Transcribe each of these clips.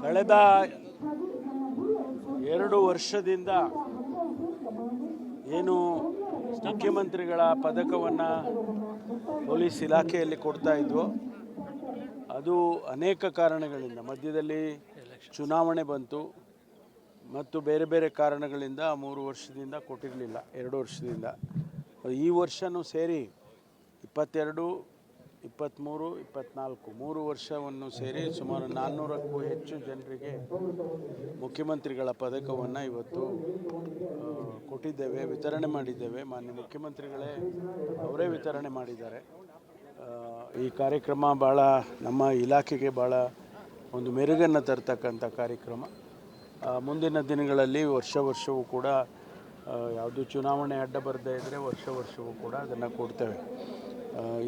ಕಳೆದ 2 ವರ್ಷದಿಂದ ಏನು ಮುಖ್ಯಮಂತ್ರಿಗಳ ಪದಕವನ್ನು ಪೊಲೀಸ್ ಇಲಾಖೆಯಲ್ಲಿ ಕೊಡ್ತಾ ಇದ್ವು, ಅದು ಅನೇಕ ಕಾರಣಗಳಿಂದ ಮಧ್ಯದಲ್ಲಿ ಚುನಾವಣೆ ಬಂತು ಮತ್ತು ಬೇರೆ ಬೇರೆ ಕಾರಣಗಳಿಂದ 3 ವರ್ಷದಿಂದ ಕೊಟ್ಟಿರಲಿಲ್ಲ, 2 ವರ್ಷದಿಂದ. ಈ ವರ್ಷವೂ ಸೇರಿ 22, 23, 24 3 ವರ್ಷವನ್ನು ಸೇರಿ ಸುಮಾರು 400ಕ್ಕೂ ಹೆಚ್ಚು ಜನರಿಗೆ ಮುಖ್ಯಮಂತ್ರಿಗಳ ಪದಕವನ್ನು ಇವತ್ತು ಕೊಟ್ಟಿದ್ದೇವೆ, ವಿತರಣೆ ಮಾಡಿದ್ದೇವೆ. ಮಾನ್ಯ ಮುಖ್ಯಮಂತ್ರಿಗಳೇ ಅವರೇ ವಿತರಣೆ ಮಾಡಿದ್ದಾರೆ. ಈ ಕಾರ್ಯಕ್ರಮ ಭಾಳ ನಮ್ಮ ಇಲಾಖೆಗೆ ಭಾಳ ಒಂದು ಮೆರುಗನ್ನು ತರ್ತಕ್ಕಂಥ ಕಾರ್ಯಕ್ರಮ. ಮುಂದಿನ ದಿನಗಳಲ್ಲಿ ವರ್ಷವೂ ಕೂಡ ಯಾವುದು ಚುನಾವಣೆ ಅಡ್ಡ ಬರದೇ ಇದ್ದರೆ ವರ್ಷವೂ ಕೂಡ ಅದನ್ನು ಕೊಡ್ತೇವೆ.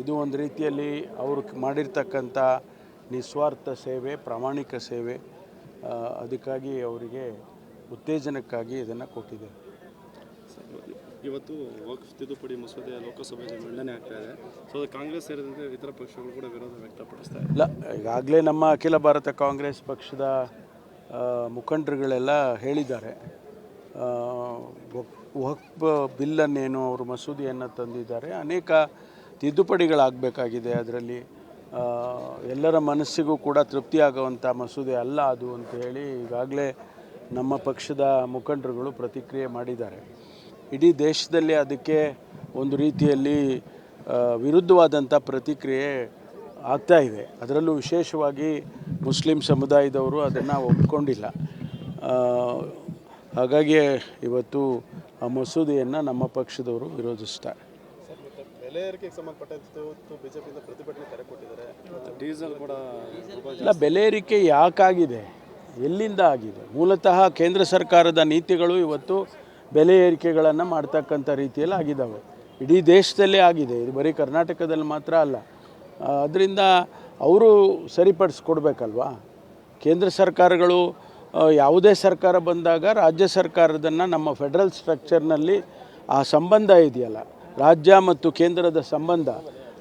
ಇದು ಒಂದು ರೀತಿಯಲ್ಲಿ ಅವರು ಮಾಡಿರ್ತಕ್ಕಂಥ ನಿಸ್ವಾರ್ಥ ಸೇವೆ, ಪ್ರಾಮಾಣಿಕ ಸೇವೆ. ಅದಕ್ಕಾಗಿ ಅವರಿಗೆ ಉತ್ತೇಜನಕ್ಕಾಗಿ ಇದನ್ನು ಕೊಟ್ಟಿದ್ದೇವೆ. ಇವತ್ತು ವಕ್ಫ್ ತಿದ್ದುಪಡಿ ಮಸೂದೆ ಲೋಕಸಭೆಯಲ್ಲಿ ಮಂಡನೆ ಆಗ್ತಾ ಇದೆ. ಸೊ ಕಾಂಗ್ರೆಸ್ ಸೇರಿದಂತೆ ಇತರ ಪಕ್ಷಗಳು ಕೂಡ ವಿರೋಧ ವ್ಯಕ್ತಪಡಿಸ್ತಾ ಇಲ್ಲ. ಈಗಾಗಲೇ ನಮ್ಮ ಅಖಿಲ ಭಾರತ ಕಾಂಗ್ರೆಸ್ ಪಕ್ಷದ ಮುಖಂಡರುಗಳೆಲ್ಲ ಹೇಳಿದ್ದಾರೆ. ವಕ್ಫ್ ಬಿಲ್ಲನ್ನೇನು ಅವರು ಮಸೂದೆಯನ್ನು ತಂದಿದ್ದಾರೆ, ಅನೇಕ ತಿದ್ದುಪಡಿಗಳಾಗಬೇಕಾಗಿದೆ. ಅದರಲ್ಲಿ ಎಲ್ಲರ ಮನಸ್ಸಿಗೂ ಕೂಡ ತೃಪ್ತಿಯಾಗುವಂಥ ಮಸೂದೆ ಅಲ್ಲ ಅದು ಅಂತ ಹೇಳಿ ಈಗಾಗಲೇ ನಮ್ಮ ಪಕ್ಷದ ಮುಖಂಡರುಗಳು ಪ್ರತಿಕ್ರಿಯೆ ಮಾಡಿದ್ದಾರೆ. ಇಡೀ ದೇಶದಲ್ಲಿ ಅದಕ್ಕೆ ಒಂದು ರೀತಿಯಲ್ಲಿ ವಿರುದ್ಧವಾದಂಥ ಪ್ರತಿಕ್ರಿಯೆ ಆಗ್ತಾ ಇದೆ. ಅದರಲ್ಲೂ ವಿಶೇಷವಾಗಿ ಮುಸ್ಲಿಂ ಸಮುದಾಯದವರು ಅದನ್ನು ಒಪ್ಕೊಂಡಿಲ್ಲ. ಹಾಗಾಗಿ ಇವತ್ತು ಆ ಮಸೂದೆಯನ್ನು ನಮ್ಮ ಪಕ್ಷದವರು ವಿರೋಧಿಸ್ತಾರೆ. ಬೆಲೆ ಏರಿಕೆಗೆ ಸಂಬಂಧಪಟ್ಟಂತೆ ಬಿಜೆಪಿಯಿಂದ ಪ್ರತಿಭಟನೆ ಕರೆ ಕೊಟ್ಟಿದ್ದಾರೆ. ಡೀಸೆಲ್ ಕೂಡ ಇಲ್ಲ, ಬೆಲೆ ಏರಿಕೆ ಯಾಕಾಗಿದೆ, ಎಲ್ಲಿಂದ ಆಗಿದೆ? ಮೂಲತಃ ಕೇಂದ್ರ ಸರ್ಕಾರದ ನೀತಿಗಳು ಇವತ್ತು ಬೆಲೆ ಏರಿಕೆಗಳನ್ನು ಮಾಡ್ತಕ್ಕಂಥ ರೀತಿಯಲ್ಲಿ ಆಗಿದ್ದಾವೆ. ಇಡೀ ದೇಶದಲ್ಲೇ ಆಗಿದೆ, ಇದು ಬರೀ ಕರ್ನಾಟಕದಲ್ಲಿ ಮಾತ್ರ ಅಲ್ಲ. ಅದರಿಂದ ಅವರು ಸರಿಪಡಿಸ್ಕೊಡ್ಬೇಕಲ್ವಾ? ಕೇಂದ್ರ ಸರ್ಕಾರಗಳು ಯಾವುದೇ ಸರ್ಕಾರ ಬಂದಾಗ ರಾಜ್ಯ ಸರ್ಕಾರದನ್ನು ನಮ್ಮ ಫೆಡರಲ್ ಸ್ಟ್ರಕ್ಚರ್ನಲ್ಲಿ ಆ ಸಂಬಂಧ ಇದೆಯಲ್ಲ, ರಾಜ್ಯ ಮತ್ತು ಕೇಂದ್ರದ ಸಂಬಂಧ,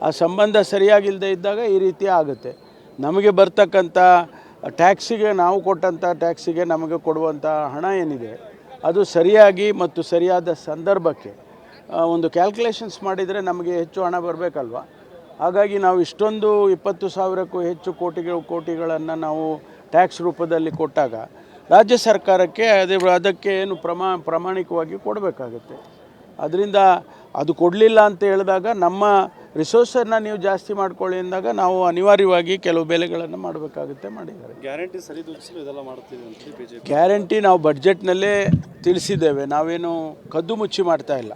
ಆ ಸಂಬಂಧ ಸರಿಯಾಗಿಲ್ಲದೆ ಇದ್ದಾಗ ಈ ರೀತಿ ಆಗುತ್ತೆ. ನಮಗೆ ಬರ್ತಕ್ಕಂಥ ಟ್ಯಾಕ್ಸಿಗೆ, ನಾವು ಕೊಟ್ಟಂಥ ಟ್ಯಾಕ್ಸಿಗೆ ನಮಗೆ ಕೊಡುವಂಥ ಹಣ ಏನಿದೆ ಅದು ಸರಿಯಾಗಿ ಮತ್ತು ಸರಿಯಾದ ಸಂದರ್ಭಕ್ಕೆ ಒಂದು ಕ್ಯಾಲ್ಕುಲೇಷನ್ಸ್ ಮಾಡಿದರೆ ನಮಗೆ ಹೆಚ್ಚು ಹಣ ಬರಬೇಕಲ್ವ? ಹಾಗಾಗಿ ನಾವು ಇಷ್ಟೊಂದು 20,000ಕ್ಕೂ ಹೆಚ್ಚು ಕೋಟಿಗಳನ್ನು ನಾವು ಟ್ಯಾಕ್ಸ್ ರೂಪದಲ್ಲಿ ಕೊಟ್ಟಾಗ ರಾಜ್ಯ ಸರ್ಕಾರಕ್ಕೆ ಅದಕ್ಕೆ ಏನು ಪ್ರಾಮಾಣಿಕವಾಗಿ ಕೊಡಬೇಕಾಗುತ್ತೆ. ಅದರಿಂದ ಅದು ಕೊಡಲಿಲ್ಲ ಅಂತ ಹೇಳಿದಾಗ ನಮ್ಮ ರಿಸೋರ್ಸನ್ನು ನೀವು ಜಾಸ್ತಿ ಮಾಡ್ಕೊಳ್ಳಿ ಅಂದಾಗ ನಾವು ಅನಿವಾರ್ಯವಾಗಿ ಕೆಲವು ಬೆಲೆಗಳನ್ನು ಮಾಡಬೇಕಾಗುತ್ತೆ, ಮಾಡಿದ್ದಾರೆ. ಗ್ಯಾರಂಟಿ ಸರಿದೂಗಿಸಲು ಇದೆಲ್ಲ ಮಾಡ್ತೀವಿ ಅಂತ ಬಿಜೆಪಿ. ಗ್ಯಾರಂಟಿ ನಾವು ಬಡ್ಜೆಟ್ನಲ್ಲೇ ತಿಳಿಸಿದ್ದೇವೆ, ನಾವೇನು ಕದ್ದು ಮುಚ್ಚಿ ಮಾಡ್ತಾ ಇಲ್ಲ.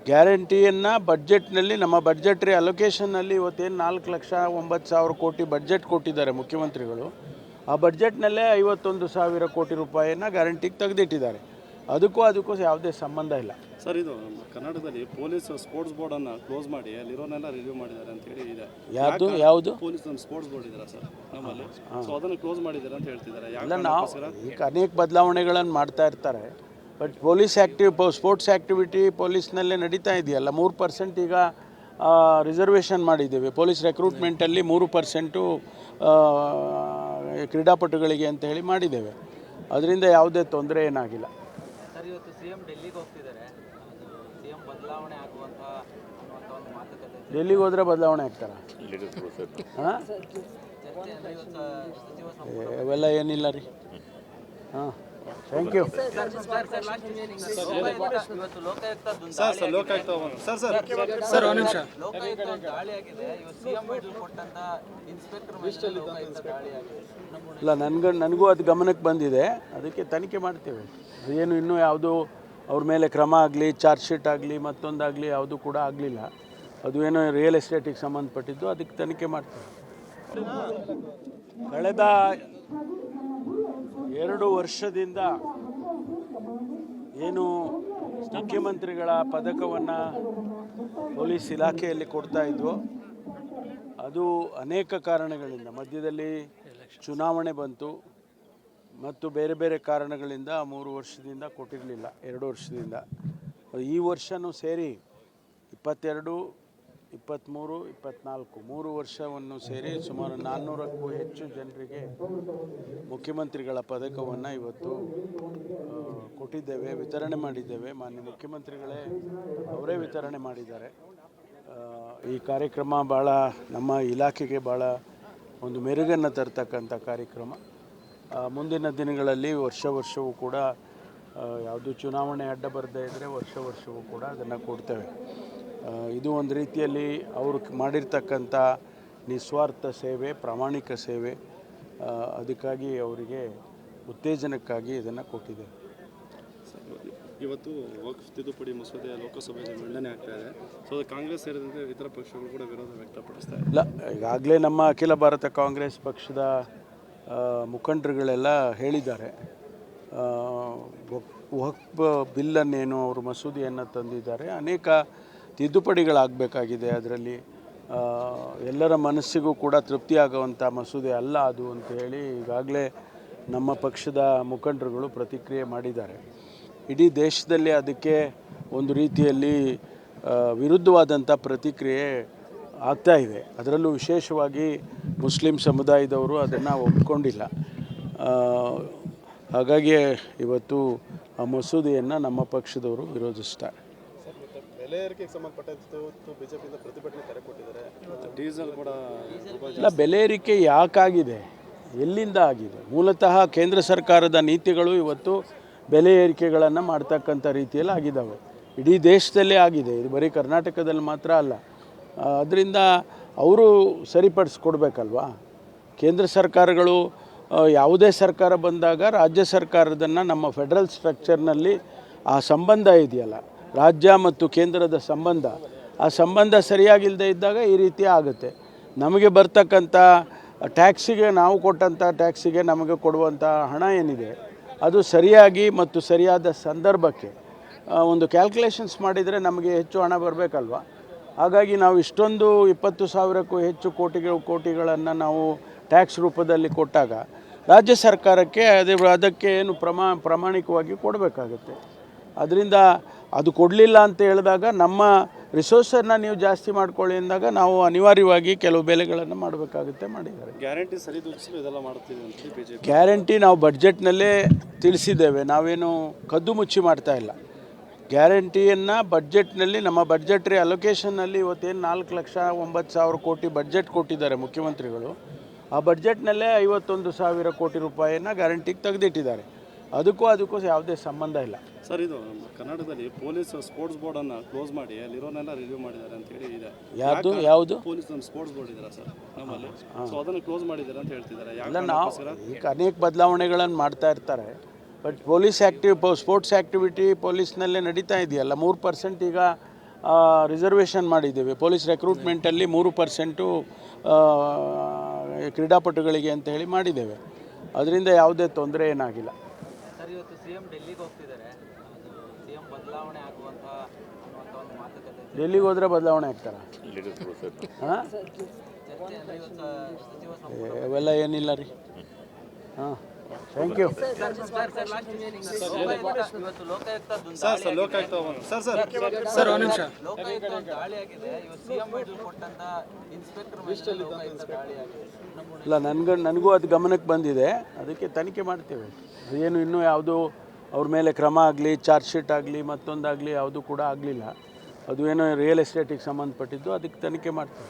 ಗ್ಯಾರಂಟಿಯನ್ನು ಬಡ್ಜೆಟ್ನಲ್ಲಿ, ನಮ್ಮ ಬಡ್ಜೆಟ್ರಿ ಅಲೊಕೇಶನ್ನಲ್ಲಿ ಇವತ್ತೇನು 4,09,000 ಕೋಟಿ ಬಡ್ಜೆಟ್ ಕೊಟ್ಟಿದ್ದಾರೆ ಮುಖ್ಯಮಂತ್ರಿಗಳು. ಆ ಬಡ್ಜೆಟ್ನಲ್ಲೇ 51,000 ಕೋಟಿ ರೂಪಾಯಿಯನ್ನು ಗ್ಯಾರಂಟಿಗೆ ತೆಗೆದಿಟ್ಟಿದ್ದಾರೆ. ಅದಕ್ಕೂ ಯಾವುದೇ ಸಂಬಂಧ ಇಲ್ಲ. ಸರ್, ಇದು ಕರ್ನಾಟಕದಲ್ಲಿ ಪೊಲೀಸ್ ಸ್ಪೋರ್ಟ್ಸ್ ಬೋರ್ಡನ್ನು ಕ್ಲೋಸ್ ಮಾಡಿ ಅಲ್ಲಿರೋನೆಲ್ಲ ರಿವ್ಯೂ ಮಾಡಿದ್ದಾರೆ ಅಂತ ಹೇಳಿ ಇದೆ. ಯಾವುದು ಪೊಲೀಸ್ ಸ್ಪೋರ್ಟ್ಸ್ ಬೋರ್ಡ್ ಇದೆಯಲ್ಲ ಸರ್ ನಮ್ಮಲ್ಲಿ, ಸೊ ಅದನ್ನು ಕ್ಲೋಸ್ ಮಾಡಿದ್ದಾರೆ ಅಂತ ಹೇಳ್ತಿದ್ದಾರೆ. ಇಲ್ಲ, ನಾವು ಈಗ ಅನೇಕ ಬದಲಾವಣೆಗಳನ್ನು ಮಾಡ್ತಾ ಇರ್ತಾರೆ. ಬಟ್ ಸ್ಪೋರ್ಟ್ಸ್ ಆ್ಯಕ್ಟಿವಿಟಿ ಪೊಲೀಸ್ನಲ್ಲೇ ನಡೀತಾ ಇದೆಯಲ್ಲ. 3% ಈಗ ರಿಸರ್ವೇಷನ್ ಮಾಡಿದ್ದೇವೆ ಪೊಲೀಸ್ ರೆಕ್ರೂಟ್ಮೆಂಟಲ್ಲಿ. 3% ಕ್ರೀಡಾಪಟುಗಳಿಗೆ ಅಂತ ಹೇಳಿ ಮಾಡಿದ್ದೇವೆ. ಅದರಿಂದ ಯಾವುದೇ ತೊಂದರೆ ಏನಾಗಿಲ್ಲ. ಸರ್, ಇವತ್ತು ಸಿಎಂ ಡೆಲ್ಲಿಗೆ ಹೋಗ್ತಿದ್ದಾರೆ. ಸಿಎಂ ಬದಲಾವಣೆ ಆಗುವಂಥ ಒಂದು ಮಾತುಕತೆ. ಡೆಲ್ಲಿಗೆ ಹೋದರೆ ಬದಲಾವಣೆ ಆಗ್ತಾರ? ಹಾಂ, ಅವೆಲ್ಲ ಏನಿಲ್ಲ ರೀ. ಹಾಂ, ಥ್ಯಾಂಕ್ ಯು. ಇಲ್ಲ, ನನಗೂ ಅದು ಗಮನಕ್ಕೆ ಬಂದಿದೆ. ಅದಕ್ಕೆ ತನಿಖೆ ಮಾಡ್ತೇವೆ. ಏನು ಇನ್ನೂ ಯಾವುದು ಅವ್ರ ಮೇಲೆ ಕ್ರಮ ಆಗಲಿ, ಚಾರ್ಜ್ ಶೀಟ್ ಆಗಲಿ, ಮತ್ತೊಂದಾಗಲಿ ಯಾವುದು ಕೂಡ ಆಗಲಿಲ್ಲ. ಅದು ಏನೋ ರಿಯಲ್ ಎಸ್ಟೇಟಿಗೆ ಸಂಬಂಧಪಟ್ಟಿದ್ದು, ಅದಕ್ಕೆ ತನಿಖೆ ಮಾಡ್ತೇವೆ. ಕಳೆದ 2 ವರ್ಷದಿಂದ ಏನು ಮುಖ್ಯಮಂತ್ರಿಗಳ ಪದಕವನ್ನು ಪೊಲೀಸ್ ಇಲಾಖೆಯಲ್ಲಿ ಕೊಡ್ತಾ ಇದ್ವು, ಅದು ಅನೇಕ ಕಾರಣಗಳಿಂದ ಮಧ್ಯದಲ್ಲಿ ಚುನಾವಣೆ ಬಂತು ಮತ್ತು ಬೇರೆ ಬೇರೆ ಕಾರಣಗಳಿಂದ 3 ವರ್ಷದಿಂದ ಕೊಟ್ಟಿರಲಿಲ್ಲ, 2 ವರ್ಷದಿಂದ. ಈ ವರ್ಷವೂ ಸೇರಿ 22, 23, 24 3 ವರ್ಷವನ್ನು ಸೇರಿ ಸುಮಾರು 400ಕ್ಕೂ ಹೆಚ್ಚು ಜನರಿಗೆ ಮುಖ್ಯಮಂತ್ರಿಗಳ ಪದಕವನ್ನು ಇವತ್ತು ಕೊಟ್ಟಿದ್ದೇವೆ, ವಿತರಣೆ ಮಾಡಿದ್ದೇವೆ. ಮಾನ್ಯ ಮುಖ್ಯಮಂತ್ರಿಗಳೇ ಅವರೇ ವಿತರಣೆ ಮಾಡಿದ್ದಾರೆ. ಈ ಕಾರ್ಯಕ್ರಮ ಭಾಳ ನಮ್ಮ ಇಲಾಖೆಗೆ ಭಾಳ ಒಂದು ಮೆರುಗನ್ನು ತರ್ತಕ್ಕಂಥ ಕಾರ್ಯಕ್ರಮ. ಮುಂದಿನ ದಿನಗಳಲ್ಲಿ ವರ್ಷವೂ ಕೂಡ ಯಾವುದು ಚುನಾವಣೆ ಅಡ್ಡ ಬರದೇ ಇದ್ದರೆ ವರ್ಷವೂ ಕೂಡ ಅದನ್ನು ಕೊಡ್ತೇವೆ. ಇದು ಒಂದು ರೀತಿಯಲ್ಲಿ ಅವರು ಮಾಡಿರ್ತಕ್ಕಂಥ ನಿಸ್ವಾರ್ಥ ಸೇವೆ, ಪ್ರಾಮಾಣಿಕ ಸೇವೆ. ಅದಕ್ಕಾಗಿ ಅವರಿಗೆ ಉತ್ತೇಜನಕ್ಕಾಗಿ ಇದನ್ನು ಕೊಟ್ಟಿದ್ದೇವೆ. ಇವತ್ತು ವಕ್ಫ್ ತಿದ್ದುಪಡಿ ಮಸೂದೆ ಲೋಕಸಭೆಯಲ್ಲಿ ಮಂಡನೆ ಆಗ್ತಾ ಇದೆ. ಸೊ ಕಾಂಗ್ರೆಸ್ ಸೇರಿದಂತೆ ಇತರ ಪಕ್ಷಗಳು ಕೂಡ ವಿರೋಧ ವ್ಯಕ್ತಪಡಿಸ್ತಾ ಇದೆ. ಇಲ್ಲ, ಈಗಾಗಲೇ ನಮ್ಮ ಅಖಿಲ ಭಾರತ ಕಾಂಗ್ರೆಸ್ ಪಕ್ಷದ ಮುಖಂಡರುಗಳೆಲ್ಲ ಹೇಳಿದ್ದಾರೆ. ವಕ್ಫ್ ಬಿಲ್ಲನ್ನೇನು ಅವರು ಮಸೂದೆಯನ್ನು ತಂದಿದ್ದಾರೆ, ಅನೇಕ ತಿದ್ದುಪಡಿಗಳಾಗಬೇಕಾಗಿದೆ. ಅದರಲ್ಲಿ ಎಲ್ಲರ ಮನಸ್ಸಿಗೂ ಕೂಡ ತೃಪ್ತಿಯಾಗುವಂಥ ಮಸೂದೆ ಅಲ್ಲ ಅದು ಅಂತ ಹೇಳಿ ಈಗಾಗಲೇ ನಮ್ಮ ಪಕ್ಷದ ಮುಖಂಡರುಗಳು ಪ್ರತಿಕ್ರಿಯೆ ಮಾಡಿದ್ದಾರೆ. ಇಡೀ ದೇಶದಲ್ಲಿ ಅದಕ್ಕೆ ಒಂದು ರೀತಿಯಲ್ಲಿ ವಿರುದ್ಧವಾದಂಥ ಪ್ರತಿಕ್ರಿಯೆ ಆಗ್ತಾ ಇದೆ. ಅದರಲ್ಲೂ ವಿಶೇಷವಾಗಿ ಮುಸ್ಲಿಂ ಸಮುದಾಯದವರು ಅದನ್ನು ಒಪ್ಕೊಂಡಿಲ್ಲ. ಹಾಗಾಗಿ ಇವತ್ತು ಆ ಮಸೂದೆಯನ್ನು ನಮ್ಮ ಪಕ್ಷದವರು ವಿರೋಧಿಸ್ತಾರೆ. ಬೆಲೆ ಏರಿಕೆಗೆ ಸಂಬಂಧಪಟ್ಟಂತೆ ಬಿಜೆಪಿಯಿಂದ ಪ್ರತಿಭಟನೆ ಕರೆ ಕೊಟ್ಟಿದ್ದಾರೆ. ಡೀಸೆಲ್ ಕೂಡ ಇಲ್ಲ, ಬೆಲೆ ಏರಿಕೆ ಯಾಕಾಗಿದೆ, ಎಲ್ಲಿಂದ ಆಗಿದೆ? ಮೂಲತಃ ಕೇಂದ್ರ ಸರ್ಕಾರದ ನೀತಿಗಳು ಇವತ್ತು ಬೆಲೆ ಏರಿಕೆಗಳನ್ನು ಮಾಡ್ತಕ್ಕಂಥ ರೀತಿಯಲ್ಲಿ ಆಗಿದ್ದಾವೆ. ಇಡೀ ದೇಶದಲ್ಲೇ ಆಗಿದೆ, ಇದು ಬರೀ ಕರ್ನಾಟಕದಲ್ಲಿ ಮಾತ್ರ ಅಲ್ಲ. ಅದರಿಂದ ಅವರು ಸರಿಪಡಿಸ್ಕೊಡ್ಬೇಕಲ್ವಾ? ಕೇಂದ್ರ ಸರ್ಕಾರಗಳು ಯಾವುದೇ ಸರ್ಕಾರ ಬಂದಾಗ ರಾಜ್ಯ ಸರ್ಕಾರದನ್ನು ನಮ್ಮ ಫೆಡರಲ್ ಸ್ಟ್ರಕ್ಚರ್ನಲ್ಲಿ ಆ ಸಂಬಂಧ ಇದೆಯಲ್ಲ, ರಾಜ್ಯ ಮತ್ತು ಕೇಂದ್ರದ ಸಂಬಂಧ, ಆ ಸಂಬಂಧ ಸರಿಯಾಗಿಲ್ಲದೆ ಇದ್ದಾಗ ಈ ರೀತಿ ಆಗುತ್ತೆ. ನಮಗೆ ಬರ್ತಕ್ಕಂಥ ಟ್ಯಾಕ್ಸಿಗೆ, ನಾವು ಕೊಟ್ಟಂಥ ಟ್ಯಾಕ್ಸಿಗೆ ನಮಗೆ ಕೊಡುವಂಥ ಹಣ ಏನಿದೆ ಅದು ಸರಿಯಾಗಿ ಮತ್ತು ಸರಿಯಾದ ಸಂದರ್ಭಕ್ಕೆ ಒಂದು ಕ್ಯಾಲ್ಕುಲೇಷನ್ಸ್ ಮಾಡಿದರೆ ನಮಗೆ ಹೆಚ್ಚು ಹಣ ಬರಬೇಕಲ್ವ? ಹಾಗಾಗಿ ನಾವು ಇಷ್ಟೊಂದು 20,000ಕ್ಕೂ ಹೆಚ್ಚು ಕೋಟಿಗಳನ್ನು ನಾವು ಟ್ಯಾಕ್ಸ್ ರೂಪದಲ್ಲಿ ಕೊಟ್ಟಾಗ ರಾಜ್ಯ ಸರ್ಕಾರಕ್ಕೆ ಅದಕ್ಕೆ ಏನು ಪ್ರಾಮಾಣಿಕವಾಗಿ ಕೊಡಬೇಕಾಗುತ್ತೆ. ಅದರಿಂದ ಅದು ಕೊಡಲಿಲ್ಲ ಅಂತ ಹೇಳಿದಾಗ ನಮ್ಮ ರಿಸೋರ್ಸನ್ನು ನೀವು ಜಾಸ್ತಿ ಮಾಡ್ಕೊಳ್ಳಿ ಅಂದಾಗ ನಾವು ಅನಿವಾರ್ಯವಾಗಿ ಕೆಲವು ಬೆಲೆಗಳನ್ನು ಮಾಡಬೇಕಾಗುತ್ತೆ, ಮಾಡಿದ್ದಾರೆ. ಗ್ಯಾರಂಟಿ ಸರಿದೂಗಿಸಲು ಇದೆಲ್ಲ ಮಾಡುತ್ತೀವಿ ಅಂತ ಬಿಜೆಪಿ. ಗ್ಯಾರಂಟಿ ನಾವು ಬಡ್ಜೆಟ್ನಲ್ಲೇ ತಿಳಿಸಿದ್ದೇವೆ, ನಾವೇನು ಕದ್ದು ಮುಚ್ಚಿ ಮಾಡ್ತಾ ಇಲ್ಲ. ಗ್ಯಾರಂಟಿಯನ್ನು ಬಡ್ಜೆಟ್ನಲ್ಲಿ, ನಮ್ಮ ಬಡ್ಜೆಟ್ರಿ ಅಲೊಕೇಶನ್ನಲ್ಲಿ ಇವತ್ತೇನು 4,09,000 ಕೋಟಿ ಬಡ್ಜೆಟ್ ಕೊಟ್ಟಿದ್ದಾರೆ ಮುಖ್ಯಮಂತ್ರಿಗಳು. ಆ ಬಡ್ಜೆಟ್ನಲ್ಲೇ 51,000 ಕೋಟಿ ರೂಪಾಯಿಯನ್ನು ಗ್ಯಾರಂಟಿಗೆ ತೆಗೆದಿಟ್ಟಿದ್ದಾರೆ. ಅದಕ್ಕೂ ಯಾವುದೇ ಸಂಬಂಧ ಇಲ್ಲ. ಸರ್, ಇದು ಕರ್ನಾಟಕದಲ್ಲಿ ಪೊಲೀಸ್ ಸ್ಪೋರ್ಟ್ಸ್ ಬೋರ್ಡನ್ನು ಕ್ಲೋಸ್ ಮಾಡಿ ಅಲ್ಲಿರೋನೆಲ್ಲ ರಿವ್ಯೂ ಮಾಡಿದ್ದಾರೆ ಅಂತ ಹೇಳಿ ಇದೆ. ಯಾವುದು ಪೊಲೀಸ್ ಒಂದು ಸ್ಪೋರ್ಟ್ಸ್ ಬೋರ್ಡ್ ಇದ್ದಾರೆ ಸರ್ ನಮ್ಮಲ್ಲಿ, ಸೊ ಅದನ್ನು ಕ್ಲೋಸ್ ಮಾಡಿದ್ದಾರೆ ಅಂತ ಹೇಳ್ತಿದ್ದಾರೆ. ಇಲ್ಲ, ನಾವು ಈಗ ಅನೇಕ ಬದಲಾವಣೆಗಳನ್ನು ಮಾಡ್ತಾ ಇರ್ತಾರೆ. ಬಟ್ ಸ್ಪೋರ್ಟ್ಸ್ ಆ್ಯಕ್ಟಿವಿಟಿ ಪೊಲೀಸ್ನಲ್ಲೇ ನಡೀತಾ ಇದೆಯಲ್ಲ. 3% ಈಗ ರಿಸರ್ವೇಷನ್ ಮಾಡಿದ್ದೇವೆ ಪೊಲೀಸ್ ರೆಕ್ರೂಟ್ಮೆಂಟಲ್ಲಿ. 3% ಕ್ರೀಡಾಪಟುಗಳಿಗೆ ಅಂತ ಹೇಳಿ ಮಾಡಿದ್ದೇವೆ. ಅದರಿಂದ ಯಾವುದೇ ತೊಂದರೆ ಏನಾಗಿಲ್ಲ. ಸರ್, ಇವತ್ತು ಸಿಎಂ ಡೆಲ್ಲಿಗೆ ಹೋಗ್ತಿದ್ದಾರೆ. ಸಿಎಂ ಬದಲಾವಣೆ ಆಗುವಂಥ ಒಂದು ಮಾತುಕತೆ. ಡೆಲ್ಲಿಗೆ ಹೋದರೆ ಬದಲಾವಣೆ ಆಗ್ತಾರಾ? ಹಾಂ, ಅವೆಲ್ಲ ಏನಿಲ್ಲ ರೀ. ಹಾಂ, ಥ್ಯಾಂಕ್ ಯು. ಇಲ್ಲ, ನನಗೂ ಅದು ಗಮನಕ್ಕೆ ಬಂದಿದೆ. ಅದಕ್ಕೆ ತನಿಖೆ ಮಾಡ್ತೇವೆ. ಏನು ಇನ್ನೂ ಯಾವುದು ಅವ್ರ ಮೇಲೆ ಕ್ರಮ ಆಗಲಿ, ಚಾರ್ಜ್ ಶೀಟ್ ಆಗಲಿ, ಮತ್ತೊಂದಾಗಲಿ ಯಾವುದು ಕೂಡ ಆಗಲಿಲ್ಲ. ಅದು ಏನೋ ರಿಯಲ್ ಎಸ್ಟೇಟಿಗೆ ಸಂಬಂಧಪಟ್ಟಿದ್ದು, ಅದಕ್ಕೆ ತನಿಖೆ ಮಾಡ್ತೇವೆ.